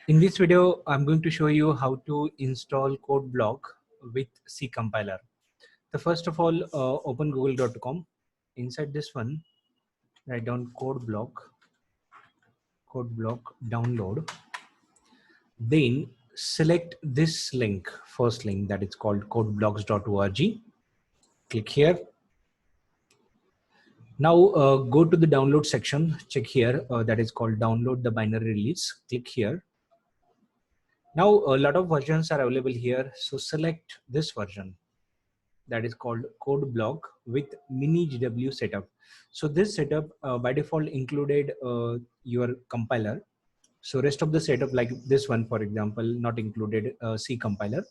In this video, I'm going to show you how to install code block with C compiler. So first of all, open google.com. Inside this one, write down code block download. Then select this link, first link that is called codeblocks.org. Click here. Now go to the download section, check here that is called download the binary release. Click here. Now a lot of versions are available here, so select this version that is called code block with mini GW setup. So this setup by default included your compiler. So rest of the setup like this one, for example, not included C compiler.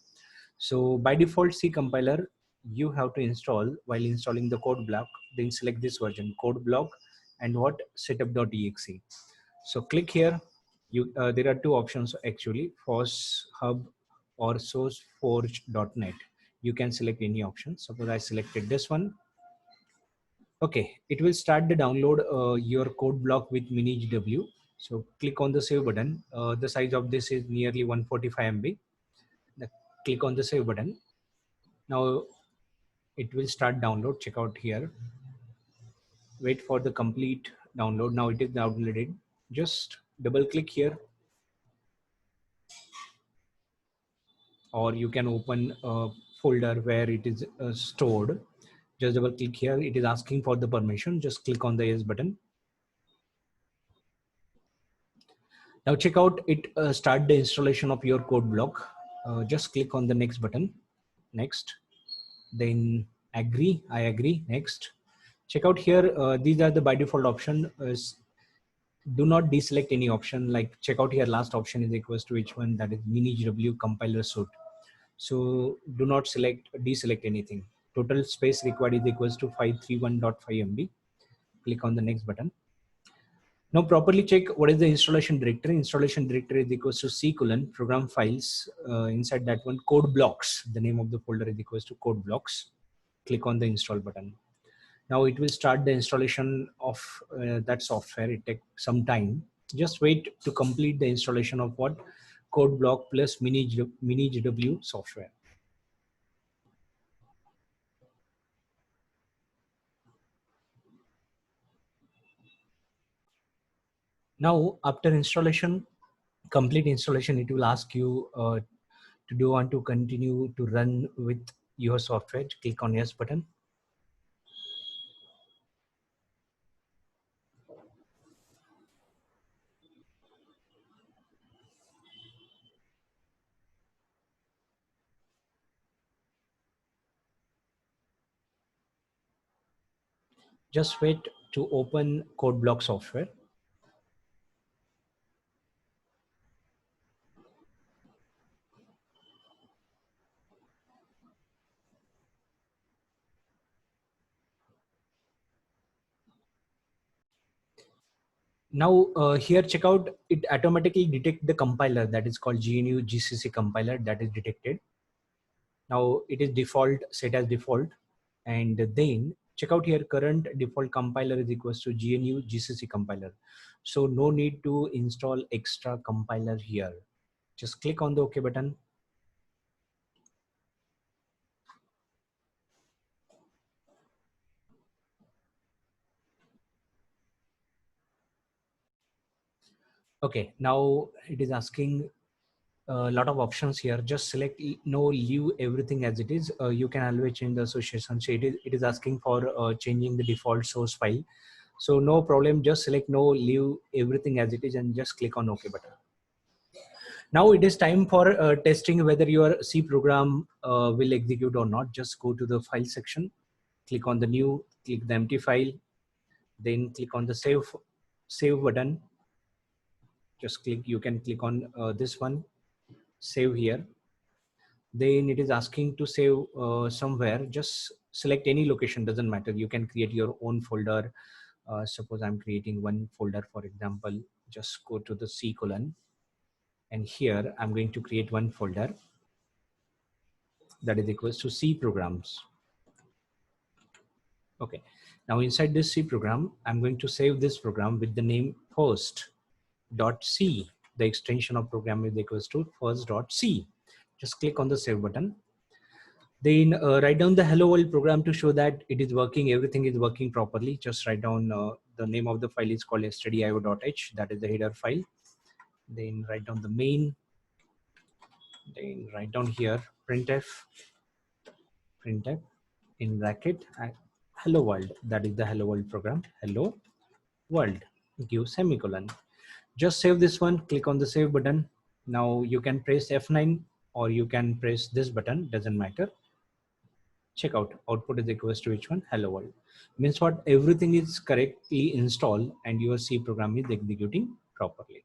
So by default C compiler, you have to install while installing the code block, then select this version code block and what setup.exe. So click here. There are two options actually, FOSS Hub or SourceForge.net. You can select any option. Suppose I selected this one. Okay, it will start the download your code block with mini GW. So click on the save button. The size of this is nearly 145 MB. Click on the save button. Now it will start download. Check out here. Wait for the complete download. Now it is downloaded. Just double click here, or you can open a folder where it is stored. Just double click here. It is asking for the permission. Just click on the yes button. Now check out it start the installation of your code block. Just click on the next button. Next, then agree. I agree. Next. Check out here. These are the by default option. Do not deselect any option. Like check out here. Last option is equals to which one, that is mini GW compiler suite. So do not deselect anything. Total space required is equals to 531.5 MB. Click on the next button. Now properly check what is the installation directory. Installation directory is equals to C : program files. Inside that one, code blocks. The name of the folder is equals to code blocks. Click on the install button. Now it will start the installation of that software. It takes some time. Just wait to complete the installation of what? Code block plus mini GW software. Now after installation, complete installation, it will ask you do you want to continue to run with your software. Click on yes button. Just wait to open code block software. Now here check out, it automatically detect the compiler that is called GNU GCC compiler that is detected. Now it is default, set as default, and then check out here current default compiler is equals to GNU GCC compiler. So no need to install extra compiler here. Just click on the OK button. Okay, now it is asking a lot of options here. Just select no, leave everything as it is. You can always change the association. So it is asking for changing the default source file. So no problem, just select no, leave everything as it is and just click on OK button. Now it is time for testing whether your C program will execute or not. Just go to the file section, click on the new, click the empty file, then click on the save button. Just click, you can click on this one, save here. Then it is asking to save somewhere. Just select any location, doesn't matter. You can create your own folder. Suppose I'm creating one folder, for example. Just go to the C : and here I'm going to create one folder that is equals to C programs. Okay, now inside this C program, I'm going to save this program with the name host.c. the extension of program is equals to first.c. Just click on the save button. Then write down the hello world program to show that it is working, everything is working properly. Just write down the name of the file is called stdio.h, that is the header file. Then write down the main, then write down here printf in bracket hello world, that is the hello world program, hello world, give semicolon. Just save this one, click on the save button. Now you can press F9 or you can press this button, doesn't matter. Check out, output is equals to which one? Hello world. Means what? Everything is correctly installed and your C program is executing properly.